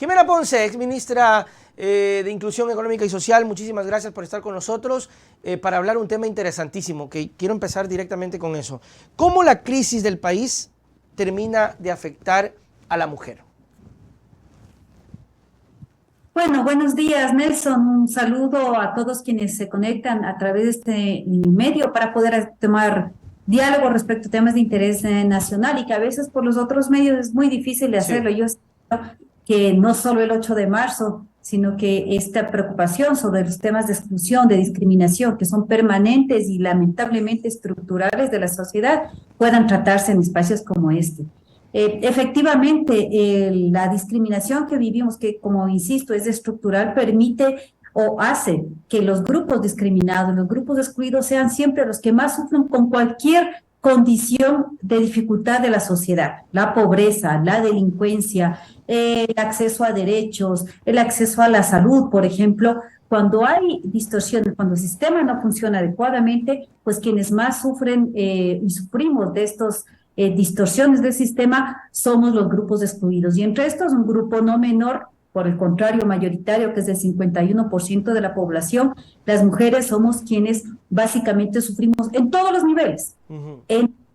Jimena Ponce, ex ministra de Inclusión Económica y Social, muchísimas gracias por estar con nosotros para hablar un tema interesantísimo, que quiero empezar directamente con eso. ¿Cómo la crisis del país termina de afectar a la mujer? Bueno, buenos días, Nelson. Un saludo a todos quienes se conectan a través de este medio para poder tomar diálogo respecto a temas de interés nacional y que a veces por los otros medios es muy difícil de hacerlo. Sí. Yo espero que no solo el 8 de marzo, sino que esta preocupación sobre los temas de exclusión, de discriminación, que son permanentes y lamentablemente estructurales de la sociedad, puedan tratarse en espacios como este. Efectivamente, la discriminación que vivimos, que como insisto es estructural, permite o hace que los grupos discriminados, los grupos excluidos sean siempre los que más sufren con cualquier condición de dificultad de la sociedad, la pobreza, la delincuencia, el acceso a derechos, el acceso a la salud, por ejemplo. Cuando hay distorsiones, cuando el sistema no funciona adecuadamente, pues quienes más sufren y sufrimos de estos distorsiones del sistema somos los grupos excluidos. Y entre estos, un grupo no menor, por el contrario, mayoritario, que es del 51% de la población, las mujeres somos quienes básicamente sufrimos en todos los niveles,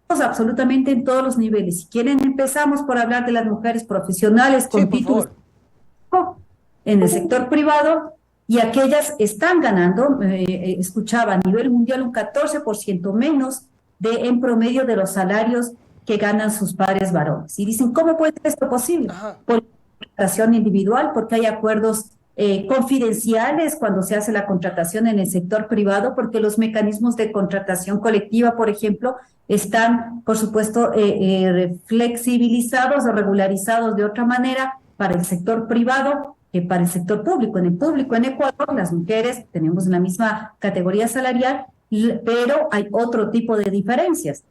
absolutamente en todos los niveles. Si quieren, empezamos por hablar de las mujeres profesionales con Sí, por títulos favor. en el sector privado, y aquellas están ganando, escuchaba a nivel mundial, un 14% menos en promedio de los salarios que ganan sus padres varones. Y dicen, ¿cómo puede ser esto posible? Ajá. Por contratación individual, porque hay acuerdos confidenciales cuando se hace la contratación en el sector privado, porque los mecanismos de contratación colectiva, por ejemplo, están, por supuesto, flexibilizados o regularizados de otra manera para el sector privado que para el sector público. En el público, en Ecuador, las mujeres tenemos la misma categoría salarial, pero hay otro tipo de diferencias.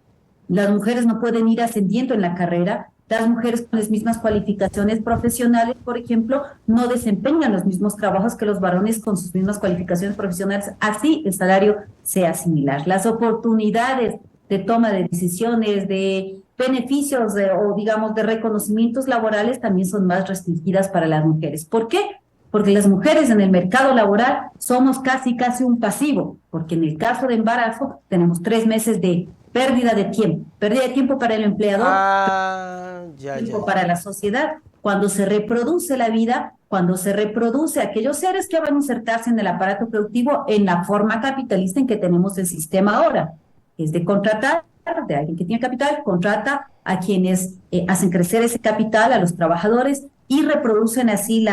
Las mujeres no pueden ir ascendiendo en la carrera. Las mujeres con las mismas cualificaciones profesionales, por ejemplo, no desempeñan los mismos trabajos que los varones con sus mismas cualificaciones profesionales, así el salario sea similar. Las oportunidades de toma de decisiones, de beneficios o digamos de reconocimientos laborales también son más restringidas para las mujeres. ¿Por qué? Porque las mujeres en el mercado laboral somos casi un pasivo, porque en el caso de embarazo tenemos 3 meses de pérdida de tiempo para el empleador, tiempo para la sociedad. Cuando se reproduce la vida, cuando se reproduce aquellos seres que van a insertarse en el aparato productivo en la forma capitalista en que tenemos el sistema ahora, es de contratar, de alguien que tiene capital, contrata a quienes hacen crecer ese capital, a los trabajadores, y reproducen así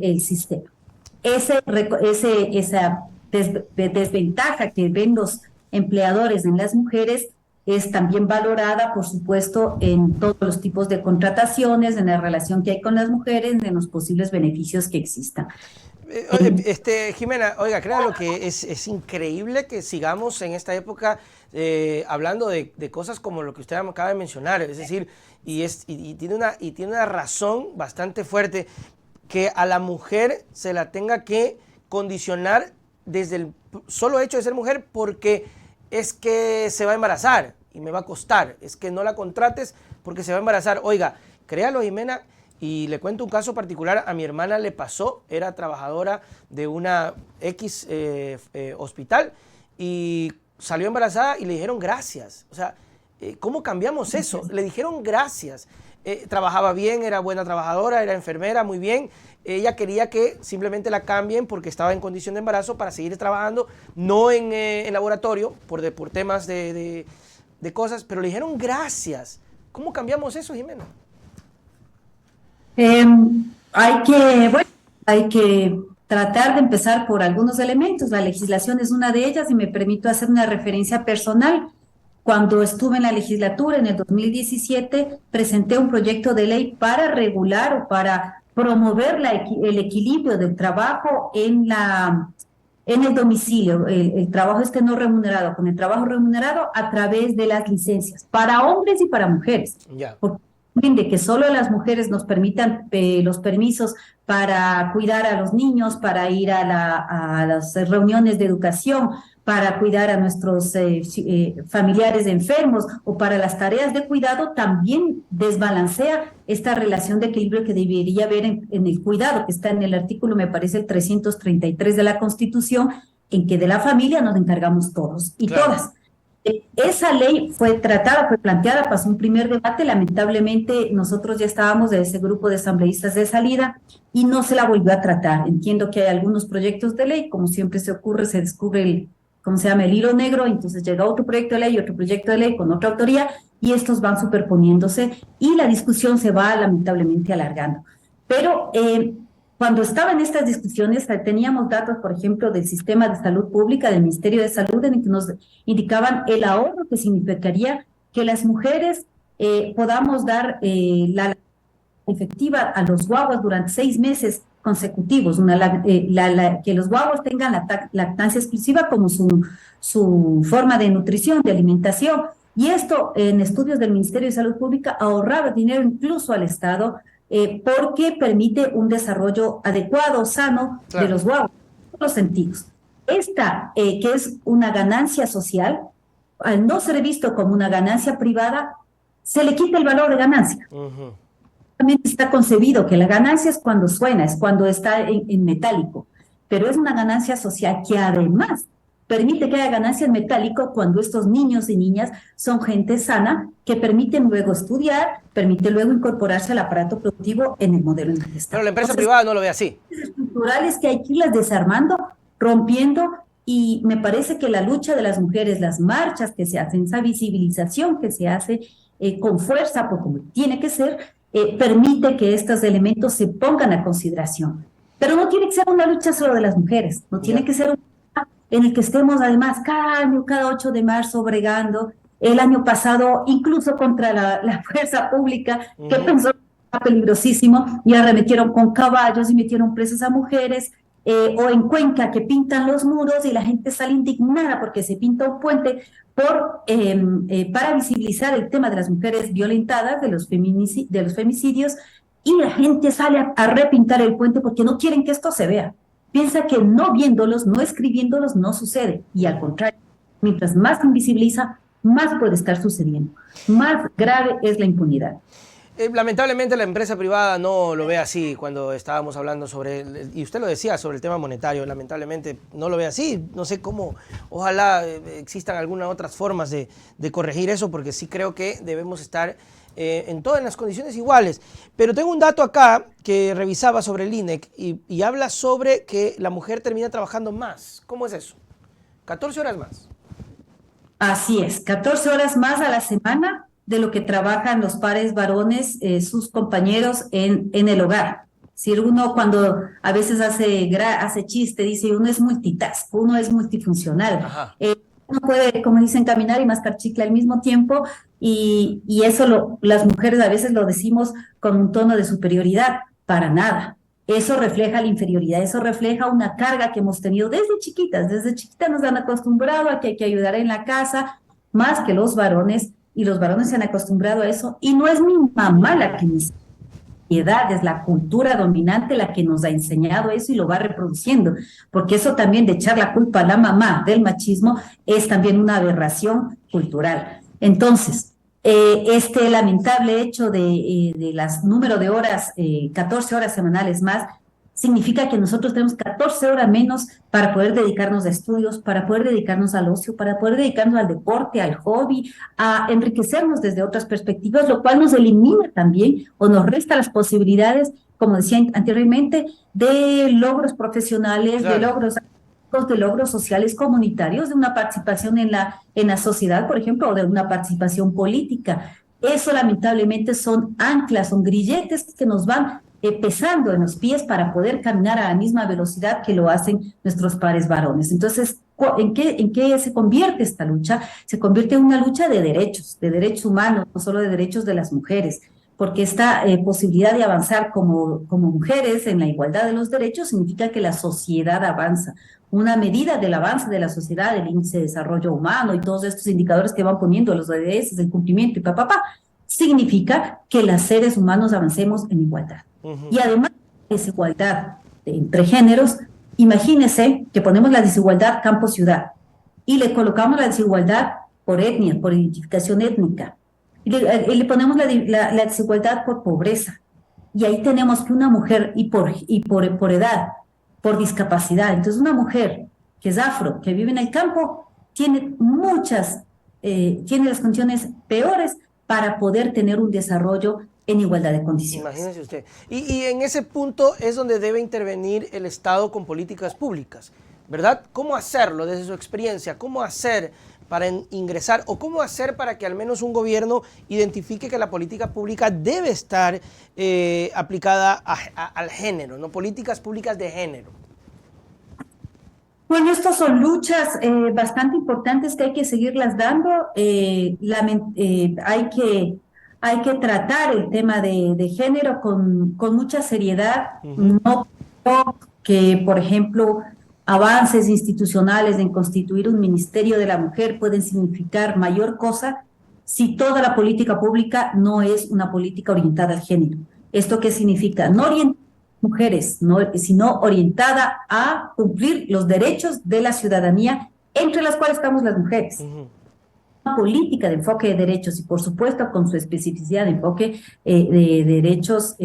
el sistema. Esa desventaja que ven los empleadores en las mujeres es también valorada, por supuesto, en todos los tipos de contrataciones, en la relación que hay con las mujeres, en los posibles beneficios que existan. Jimena, oiga, créanlo que es increíble que sigamos en esta época hablando de cosas como lo que usted acaba de mencionar, es decir, y tiene una razón bastante fuerte, que a la mujer se la tenga que condicionar desde el solo hecho de ser mujer, porque es que se va a embarazar y me va a costar, es que no la contrates porque se va a embarazar. Oiga, créalo, Jimena, y le cuento un caso particular. A mi hermana le pasó, era trabajadora de una X hospital y salió embarazada y le dijeron gracias. O sea, ¿cómo cambiamos eso? Le dijeron gracias. Trabajaba bien, era buena trabajadora, era enfermera, muy bien. Ella quería que simplemente la cambien porque estaba en condición de embarazo para seguir trabajando, no en laboratorio, por temas de cosas, pero le dijeron gracias. ¿Cómo cambiamos eso, Jimena? Hay que tratar de empezar por algunos elementos. La legislación es una de ellas y me permito hacer una referencia personal. Cuando estuve en la legislatura en el 2017, presenté un proyecto de ley para regular o para promover el equilibrio del trabajo en el domicilio, el trabajo no remunerado, con el trabajo remunerado a través de las licencias, para hombres y para mujeres. Yeah. De que solo las mujeres nos permitan los permisos para cuidar a los niños, para ir a las reuniones de educación, para cuidar a nuestros familiares enfermos o para las tareas de cuidado, también desbalancea esta relación de equilibrio que debería haber en el cuidado, que está en el artículo, me parece, el 333 de la Constitución, en que de la familia nos encargamos todos y Claro. todas. Esa ley fue tratada, fue planteada, pasó un primer debate, lamentablemente nosotros ya estábamos de ese grupo de asambleístas de salida y no se la volvió a tratar. Entiendo que hay algunos proyectos de ley, como siempre se ocurre, se descubre el, ¿cómo se llama?, el hilo negro, entonces llega otro proyecto de ley, otro proyecto de ley con otra autoría y estos van superponiéndose y la discusión se va lamentablemente alargando. Pero cuando estaba en estas discusiones teníamos datos, por ejemplo, del sistema de salud pública, del Ministerio de Salud, en el que nos indicaban el ahorro que significaría que las mujeres podamos dar la efectiva a los guaguas durante 6 meses consecutivos, que los guaguas tengan la lactancia exclusiva como su forma de nutrición, de alimentación. Y esto en estudios del Ministerio de Salud Pública ahorraba dinero incluso al Estado, porque permite un desarrollo adecuado, sano, claro, de los guaguas, en todos los sentidos. Esta, que es una ganancia social, al no ser visto como una ganancia privada, se le quita el valor de ganancia. También está concebido que la ganancia es cuando suena, es cuando está en metálico, pero es una ganancia social que además permite que haya ganancia en metálico cuando estos niños y niñas son gente sana, que permiten luego estudiar, permite luego incorporarse al aparato productivo en el modelo en el que está. Pero la empresa privada no lo ve así. Estructurales que hay que irlas desarmando, rompiendo, y me parece que la lucha de las mujeres, las marchas que se hacen, esa visibilización que se hace con fuerza, por como tiene que ser, permite que estos elementos se pongan a consideración. Pero no tiene que ser una lucha solo de las mujeres, no tiene que ser en el que estemos además cada año, cada 8 de marzo bregando. El año pasado, incluso contra la fuerza pública, que pensó que era peligrosísimo, y arremetieron con caballos y metieron presas a mujeres, o en Cuenca, que pintan los muros y la gente sale indignada porque se pinta un puente para visibilizar el tema de las mujeres violentadas, de los femicidios, y la gente sale a repintar el puente porque no quieren que esto se vea. Piensa que no viéndolos, no escribiéndolos, no sucede. Y al contrario, mientras más invisibiliza, más puede estar sucediendo. Más grave es la impunidad. Lamentablemente la empresa privada no lo ve así cuando estábamos hablando sobre, y usted lo decía, sobre el tema monetario, lamentablemente no lo ve así. No sé cómo, ojalá existan algunas otras formas de corregir eso, porque sí creo que debemos estar en todas las condiciones iguales. Pero tengo un dato acá que revisaba sobre el INEC y habla sobre que la mujer termina trabajando más. ¿Cómo es eso? 14 horas más. Así es, 14 horas más a la semana de lo que trabajan los pares varones, sus compañeros en el hogar. Si uno cuando a veces hace chiste, dice uno es multitask, uno es multifuncional. Uno puede, como dicen, caminar y mascar chicle al mismo tiempo, y eso las mujeres a veces lo decimos con un tono de superioridad, para nada. Eso refleja la inferioridad, eso refleja una carga que hemos tenido desde chiquitas nos han acostumbrado a que hay que ayudar en la casa, más que los varones, y los varones se han acostumbrado a eso, y no es mi mamá la que nos edad, es la cultura dominante la que nos ha enseñado eso y lo va reproduciendo, porque eso también de echar la culpa a la mamá del machismo es también una aberración cultural. Entonces, este lamentable hecho de las número de horas, 14 horas semanales más, significa que nosotros tenemos 14 horas menos para poder dedicarnos a estudios, para poder dedicarnos al ocio, para poder dedicarnos al deporte, al hobby, a enriquecernos desde otras perspectivas, lo cual nos elimina también o nos resta las posibilidades, como decía anteriormente, de logros profesionales, claro, de logros sociales comunitarios, de una participación en la sociedad, por ejemplo, o de una participación política. Eso lamentablemente son anclas, son grilletes que nos van pesando en los pies para poder caminar a la misma velocidad que lo hacen nuestros pares varones. Entonces, ¿en qué se convierte esta lucha? Se convierte en una lucha de derechos humanos, no solo de derechos de las mujeres, porque esta posibilidad de avanzar como mujeres en la igualdad de los derechos significa que la sociedad avanza. Una medida del avance de la sociedad, el índice de desarrollo humano y todos estos indicadores que van poniendo los ODS, el cumplimiento y significa que los seres humanos avancemos en igualdad. Y además de desigualdad entre géneros, imagínese que ponemos la desigualdad campo-ciudad. y le colocamos la desigualdad por etnia, por identificación étnica, y le ponemos la desigualdad por pobreza, y ahí tenemos que una mujer, por edad, por discapacidad, entonces una mujer que es afro, que vive en el campo, tiene las condiciones peores para poder tener un desarrollo en igualdad de condiciones. Imagínese usted. Y en ese punto es donde debe intervenir el Estado con políticas públicas, ¿verdad? ¿Cómo hacerlo desde su experiencia? ¿Cómo hacer para ingresar o cómo hacer para que al menos un gobierno identifique que la política pública debe estar aplicada al género, no políticas públicas de género? Bueno, estas son luchas bastante importantes que hay que seguirlas dando. Hay que tratar el tema de género con mucha seriedad. No creo que, por ejemplo, avances institucionales en constituir un Ministerio de la Mujer pueden significar mayor cosa si toda la política pública no es una política orientada al género. ¿Esto qué significa? No orientada mujeres, sino orientada a cumplir los derechos de la ciudadanía, entre las cuales estamos las mujeres. Una política de enfoque de derechos y, por supuesto, con su especificidad de enfoque de derechos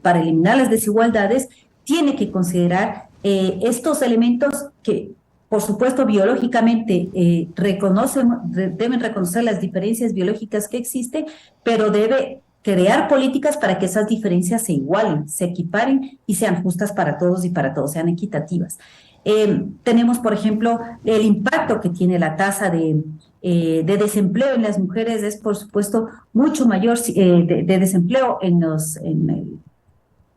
para eliminar las desigualdades, tiene que considerar estos elementos que, por supuesto, biológicamente deben reconocer las diferencias biológicas que existen, pero debe crear políticas para que esas diferencias se igualen, se equiparen y sean justas para todos y para todos, sean equitativas. Tenemos, por ejemplo, el impacto que tiene la tasa de desempleo en las mujeres es, por supuesto, mucho mayor de desempleo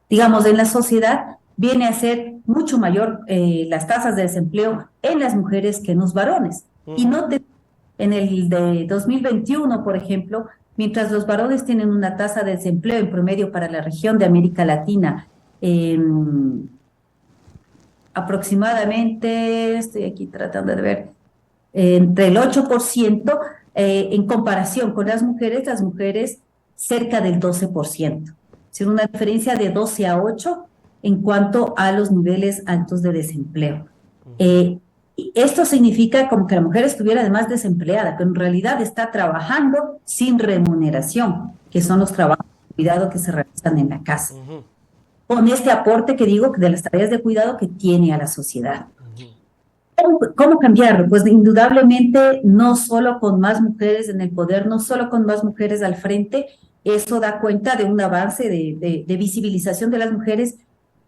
digamos, en la sociedad, viene a ser mucho mayor las tasas de desempleo en las mujeres que en los varones. Y en el de 2021, por ejemplo, mientras los varones tienen una tasa de desempleo en promedio para la región de América Latina, aproximadamente, estoy aquí tratando de ver, entre el 8%, en comparación con las mujeres cerca del 12%. Es decir, una diferencia de 12 a 8 en cuanto a los niveles altos de desempleo. Esto significa como que la mujer estuviera además desempleada, pero en realidad está trabajando sin remuneración, que son los trabajos de cuidado que se realizan en la casa. Con este aporte que digo de las tareas de cuidado que tiene a la sociedad. ¿Cómo cambiarlo? Pues indudablemente no solo con más mujeres en el poder, no solo con más mujeres al frente, eso da cuenta de un avance de visibilización de las mujeres,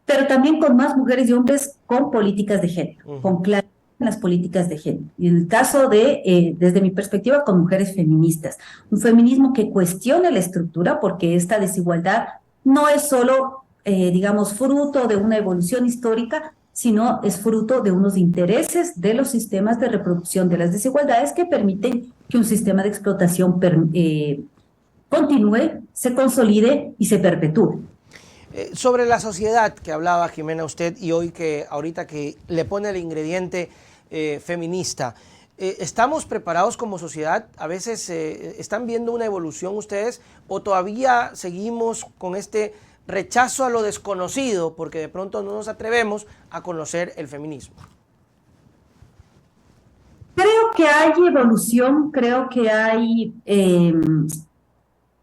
pero también con más mujeres y hombres con políticas de género, con claridad en las políticas de género. Y en el caso desde mi perspectiva, con mujeres feministas. Un feminismo que cuestione la estructura, porque esta desigualdad no es solo, digamos, fruto de una evolución histórica, sino es fruto de unos intereses de los sistemas de reproducción de las desigualdades que permiten que un sistema de explotación continúe, se consolide y se perpetúe. Sobre la sociedad que hablaba Jimena usted y ahorita que le pone el ingrediente feminista, ¿estamos preparados como sociedad? A veces ¿están viendo una evolución ustedes o todavía seguimos con este rechazo a lo desconocido porque de pronto no nos atrevemos a conocer el feminismo? Creo que hay evolución, creo que hay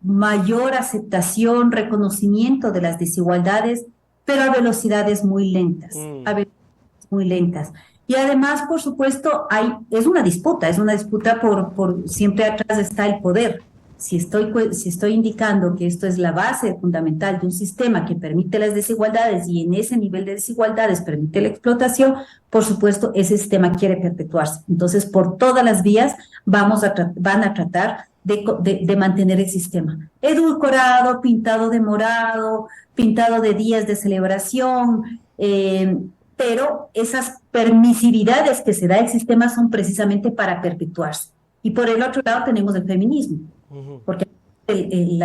mayor aceptación, reconocimiento de las desigualdades, pero a velocidades muy lentas, Y además, por supuesto, es una disputa por siempre atrás está el poder. Si estoy indicando que esto es la base fundamental de un sistema que permite las desigualdades y en ese nivel de desigualdades permite la explotación, por supuesto, ese sistema quiere perpetuarse. Entonces, por todas las vías van a tratar de mantener el sistema. Edulcorado, pintado de morado, pintado de días de celebración, pero esas permisividades que se da el sistema son precisamente para perpetuarse. Y por el otro lado tenemos el feminismo, porque el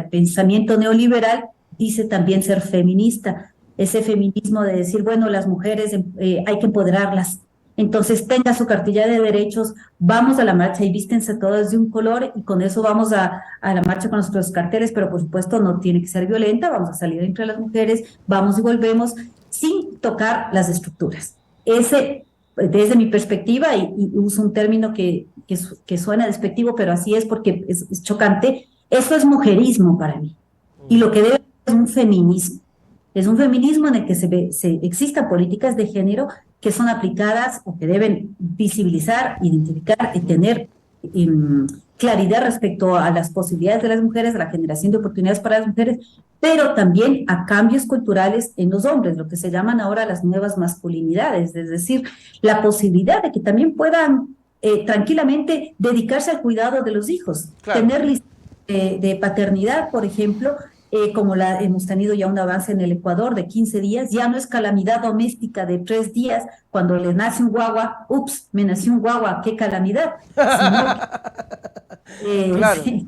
pensamiento neoliberal dice también ser feminista, ese feminismo de decir, bueno, las mujeres hay que empoderarlas, entonces tenga su cartilla de derechos, vamos a la marcha y vístense todas de un color y con eso vamos a la marcha con nuestros carteles, pero por supuesto no tiene que ser violenta, vamos a salir entre las mujeres, vamos y volvemos sin tocar las estructuras. Ese desde mi perspectiva, y uso un término que suena despectivo, pero así es porque es chocante, eso es mujerismo para mí. Y lo que debe ser es un feminismo. Es un feminismo en el que existan políticas de género que son aplicadas o que deben visibilizar, identificar y tener claridad respecto a las posibilidades de las mujeres, a la generación de oportunidades para las mujeres, pero también a cambios culturales en los hombres, lo que se llaman ahora las nuevas masculinidades, es decir, la posibilidad de que también puedan tranquilamente dedicarse al cuidado de los hijos, Claro. tener de paternidad, por ejemplo, como hemos tenido ya un avance en el Ecuador de 15 días, ya no es calamidad doméstica de 3 días, cuando le nace un guagua, ups, me nació un guagua, qué calamidad, sino, Claro. sí,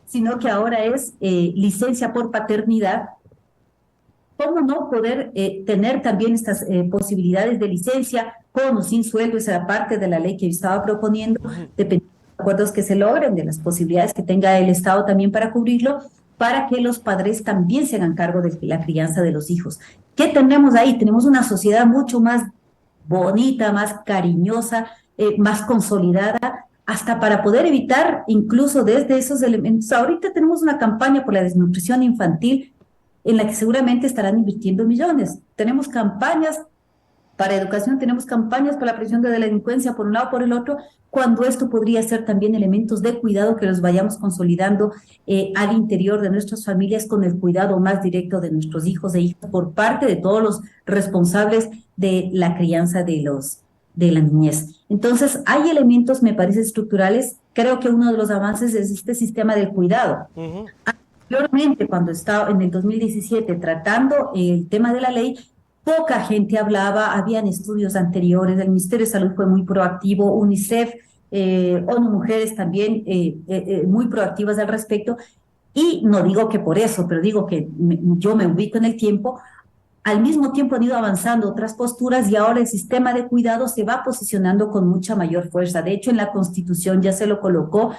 sino que ahora es licencia por paternidad. ¿Cómo no poder tener también estas posibilidades de licencia con o sin sueldo? Esa era parte de la ley que yo estaba proponiendo, dependiendo de los acuerdos que se logren, de las posibilidades que tenga el Estado también para cubrirlo, para que los padres también se hagan cargo de la crianza de los hijos. ¿Qué tenemos ahí? Tenemos una sociedad mucho más bonita, más cariñosa, más consolidada, hasta para poder evitar incluso desde esos elementos. Ahorita tenemos una campaña por la desnutrición infantil en la que seguramente estarán invirtiendo millones. Tenemos campañas para educación, tenemos campañas para la prevención de la delincuencia por un lado, por el otro, cuando esto podría ser también elementos de cuidado que los vayamos consolidando al interior de nuestras familias con el cuidado más directo de nuestros hijos e hijas por parte de todos los responsables de la crianza de la niñez. Entonces, hay elementos, me parece, estructurales. Creo que uno de los avances es este sistema del cuidado. Anteriormente, cuando estaba en el 2017 tratando el tema de la ley, poca gente hablaba, habían estudios anteriores, el Ministerio de Salud fue muy proactivo, UNICEF, ONU Mujeres también muy proactivas al respecto, y no digo que por eso, pero digo que yo me ubico en el tiempo. Al mismo tiempo han ido avanzando otras posturas y ahora el sistema de cuidado se va posicionando con mucha mayor fuerza. De hecho, en la Constitución ya se lo colocó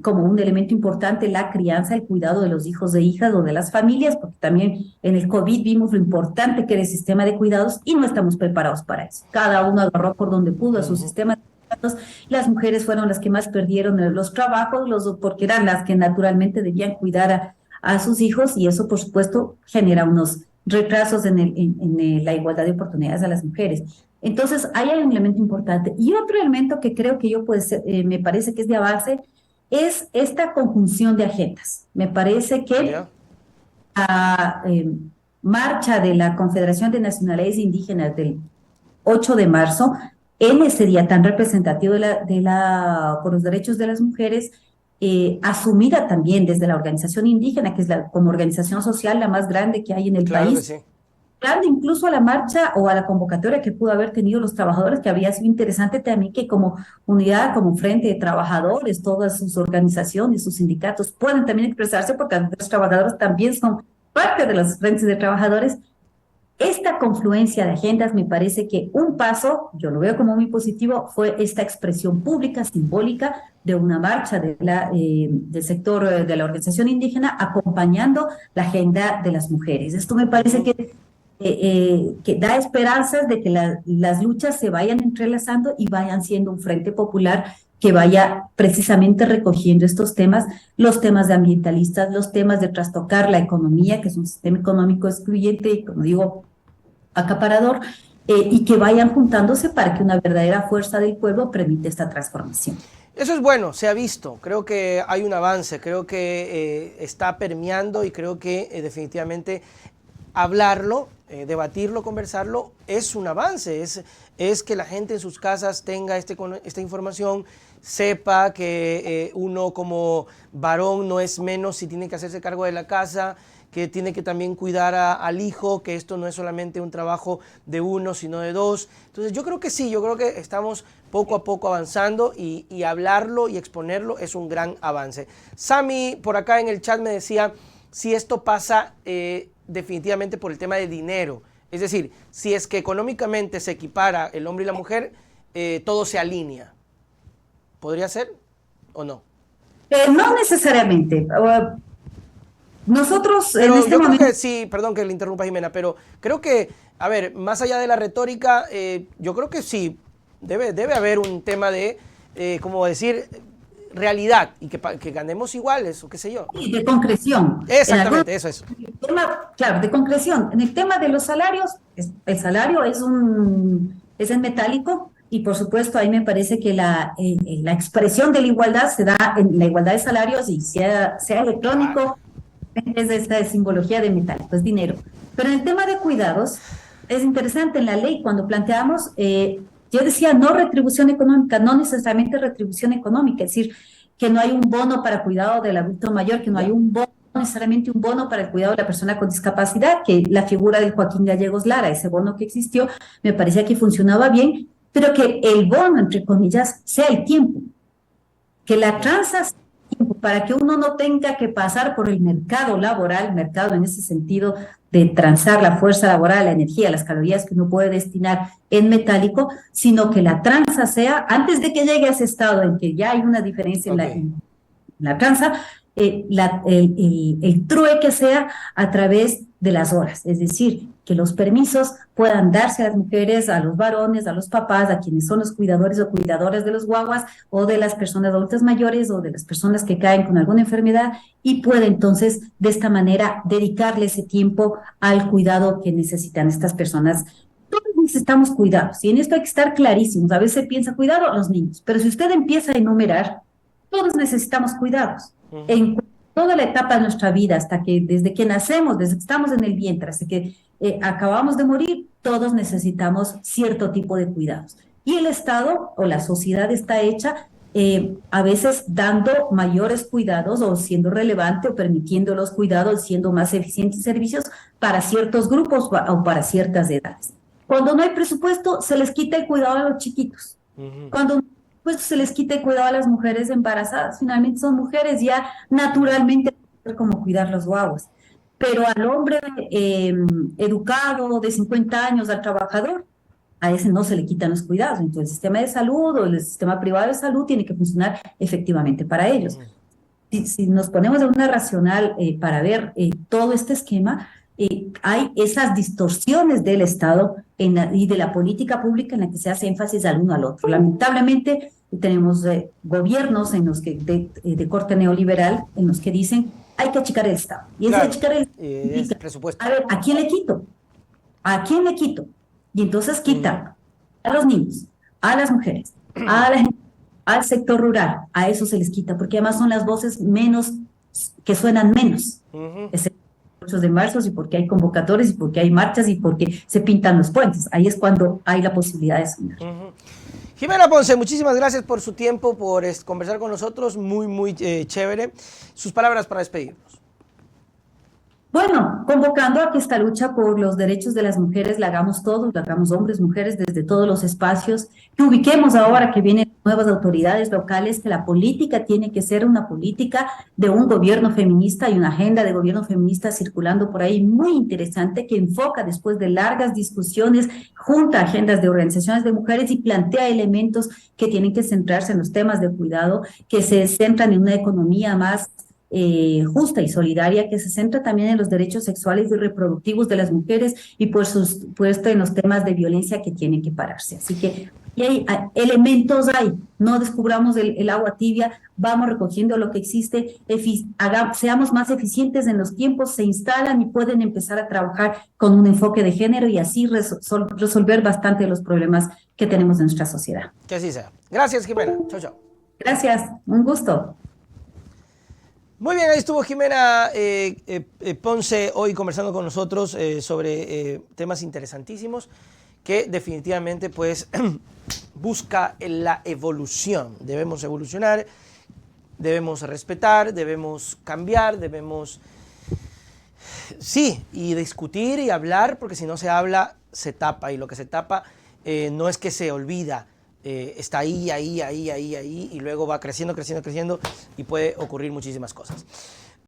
como un elemento importante la crianza, el cuidado de los hijos e hijas o de las familias, porque también en el COVID vimos lo importante que era el sistema de cuidados y no estamos preparados para eso. Cada uno agarró por donde pudo a su sistema de cuidados. Las mujeres fueron las que más perdieron los trabajos, porque eran las que naturalmente debían cuidar a sus hijos y eso, por supuesto, genera unos retrasos en la igualdad de oportunidades a las mujeres. Entonces, ahí hay un elemento importante. Y otro elemento que creo que yo me parece que es de avance, es esta conjunción de agendas. Me parece que la marcha de la Confederación de Nacionalidades Indígenas del 8 de marzo, en ese día tan representativo por los derechos de las mujeres, asumida también desde la organización indígena, que es como organización social la más grande que hay en el país, que sí. Claro, incluso a la marcha o a la convocatoria que pudo haber tenido los trabajadores, que habría sido interesante también que como unidad, como frente de trabajadores, todas sus organizaciones, sus sindicatos puedan también expresarse, porque los trabajadores también son parte de los frentes de trabajadores. Esta confluencia de agendas me parece que un paso, yo lo veo como muy positivo, fue esta expresión pública, simbólica, de una marcha del sector de la organización indígena acompañando la agenda de las mujeres. Esto me parece que da esperanzas de que las luchas se vayan entrelazando y vayan siendo un frente popular que vaya precisamente recogiendo estos temas, los temas de ambientalistas, los temas de trastocar la economía, que es un sistema económico excluyente y, como digo, acaparador, y que vayan juntándose para que una verdadera fuerza del pueblo permita esta transformación. Eso es bueno, se ha visto, creo que hay un avance, creo que está permeando y creo que definitivamente hablarlo, debatirlo, conversarlo, es un avance, es que la gente en sus casas tenga esta información, sepa que uno como varón no es menos si tiene que hacerse cargo de la casa, que tiene que también cuidar al hijo, que esto no es solamente un trabajo de uno, sino de dos. Entonces yo creo que sí, yo creo que estamos poco a poco avanzando y hablarlo y exponerlo es un gran avance. Sami por acá en el chat me decía si esto pasa definitivamente por el tema de dinero. Es decir, si es que económicamente se equipara el hombre y la mujer, todo se alinea. ¿Podría ser o no? No necesariamente. Nosotros pero en este yo momento... creo que sí, perdón que le interrumpa Jimena, pero creo que, a ver, más allá de la retórica, yo creo que sí, debe haber un tema de, como decir, realidad y que ganemos iguales o qué sé yo. Sí, de concreción. Exactamente, eso es. Claro, de concreción. En el tema de los salarios, el salario es en metálico y por supuesto ahí me parece que la expresión de la igualdad se da en la igualdad de salarios y sea electrónico, es de esta simbología de metálico, es dinero. Pero en el tema de cuidados, es interesante en la ley cuando planteamos, yo decía no retribución económica, no necesariamente retribución económica, es decir, que no hay un bono para cuidado del adulto mayor, que no hay un bono, no necesariamente un bono para el cuidado de la persona con discapacidad, que la figura de Joaquín Gallegos Lara, ese bono que existió, me parecía que funcionaba bien, pero que el bono, entre comillas, sea el tiempo, que la tranza sea el tiempo, para que uno no tenga que pasar por el mercado laboral, mercado en ese sentido de transar la fuerza laboral, la energía, las calorías que uno puede destinar en metálico, sino que la tranza sea, antes de que llegue a ese estado en que ya hay una diferencia en la tranza, el trueque sea a través de las horas, es decir, que los permisos puedan darse a las mujeres, a los varones, a los papás, a quienes son los cuidadores o cuidadoras de los guaguas o de las personas adultas mayores o de las personas que caen con alguna enfermedad y puede entonces de esta manera dedicarle ese tiempo al cuidado que necesitan estas personas. Todos necesitamos cuidados y en esto hay que estar clarísimos. A veces se piensa cuidado a los niños, pero si usted empieza a enumerar, todos necesitamos cuidados. En toda la etapa de nuestra vida, hasta que desde que nacemos, desde que estamos en el vientre, hasta que acabamos de morir, todos necesitamos cierto tipo de cuidados. Y el Estado o la sociedad está hecha a veces dando mayores cuidados o siendo relevante o permitiendo los cuidados, siendo más eficientes servicios para ciertos grupos o para ciertas edades. Cuando no hay presupuesto, se les quita el cuidado a los chiquitos. Cuando pues se les quita el cuidado a las mujeres embarazadas. Finalmente son mujeres ya naturalmente como cuidar los guaguas. Pero al hombre educado de 50 años, al trabajador, a ese no se le quitan los cuidados. Entonces el sistema de salud o el sistema privado de salud tiene que funcionar efectivamente para ellos. Si nos ponemos de una racional para ver todo este esquema, hay esas distorsiones del Estado y de la política pública en la que se hace énfasis al uno al otro. Lamentablemente tenemos gobiernos en los que de corte neoliberal en los que dicen hay que achicar el Estado. Y ese achicar el presupuesto. A ver, ¿a quién le quito? ¿A quién le quito? Y entonces quitan a los niños, a las mujeres, a la gente, al sector rural, a eso se les quita, porque además son las voces menos, que suenan menos. Es el 8 de marzo y porque hay convocatorias y porque hay marchas y porque se pintan los puentes. Ahí es cuando hay la posibilidad de sonar. Jimena Ponce, muchísimas gracias por su tiempo, por conversar con nosotros, muy chévere. Sus palabras para despedirnos. Bueno, convocando a que esta lucha por los derechos de las mujeres la hagamos todos, la hagamos hombres, mujeres, desde todos los espacios, que ubiquemos ahora que vienen nuevas autoridades locales, que la política tiene que ser una política de un gobierno feminista y una agenda de gobierno feminista circulando por ahí muy interesante que enfoca después de largas discusiones junto a agendas de organizaciones de mujeres y plantea elementos que tienen que centrarse en los temas de cuidado, que se centran en una economía más justa y solidaria, que se centra también en los derechos sexuales y reproductivos de las mujeres y por supuesto en los temas de violencia que tienen que pararse. Así que hay elementos ahí, no descubramos el agua tibia, vamos recogiendo lo que existe, seamos más eficientes en los tiempos, se instalan y pueden empezar a trabajar con un enfoque de género y así resolver bastante los problemas que tenemos en nuestra sociedad. Que así sea. Gracias, Jimena. Chao, chao. Gracias, un gusto. Muy bien, ahí estuvo Jimena Ponce hoy conversando con nosotros sobre temas interesantísimos que definitivamente pues busca la evolución. Debemos evolucionar, debemos respetar, debemos cambiar, debemos sí, y discutir y hablar, porque si no se habla, se tapa, y lo que se tapa no es que se olvida, está ahí, y luego va creciendo y puede ocurrir muchísimas cosas.